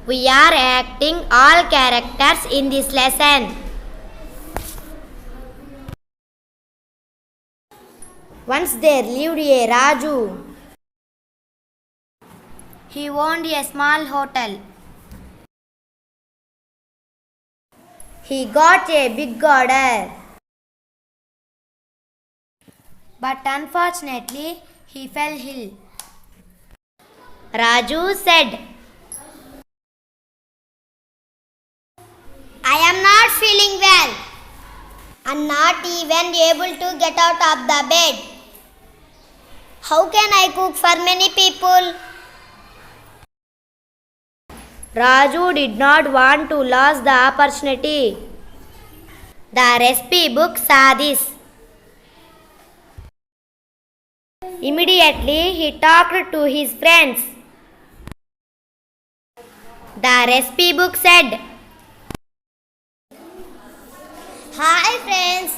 We are acting all characters in this lesson. Once there lived a Raju. He owned a small hotel. He got a big order. But unfortunately, he fell ill. Raju said, I am not feeling well. I'm not even able to get out of the bed. How can I cook for many people? Raju did not want to lose the opportunity. The recipe book saw this. Immediately, he talked to his friends. The recipe book said, Hi friends,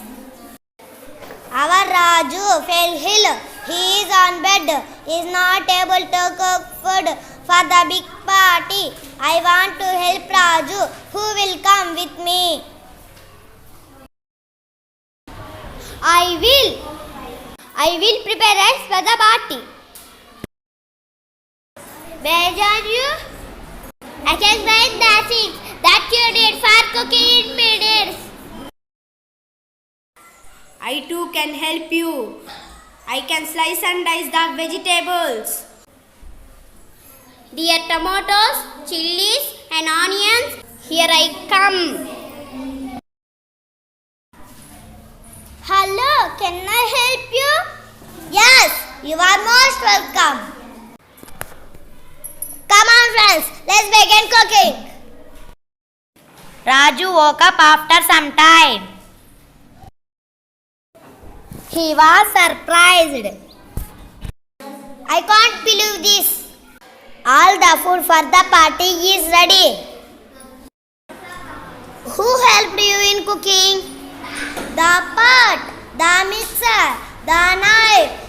our Raju fell ill. He is on bed. He is not able to cook food for the big party. I want to help Raju. Who will come with me? I will prepare rice for the party. Where are you? I can grind the things that you need for cooking in minutes. I too can help you. I can slice and dice the vegetables. Dear tomatoes, chilies and onions, here I come. Hello, can I help you? Yes, you are most welcome. Come on friends, let's begin cooking. Raju woke up after some time. He was surprised. I can't believe this. All the food for the party is ready. Who helped you in cooking? The pot, the mixer, the knife,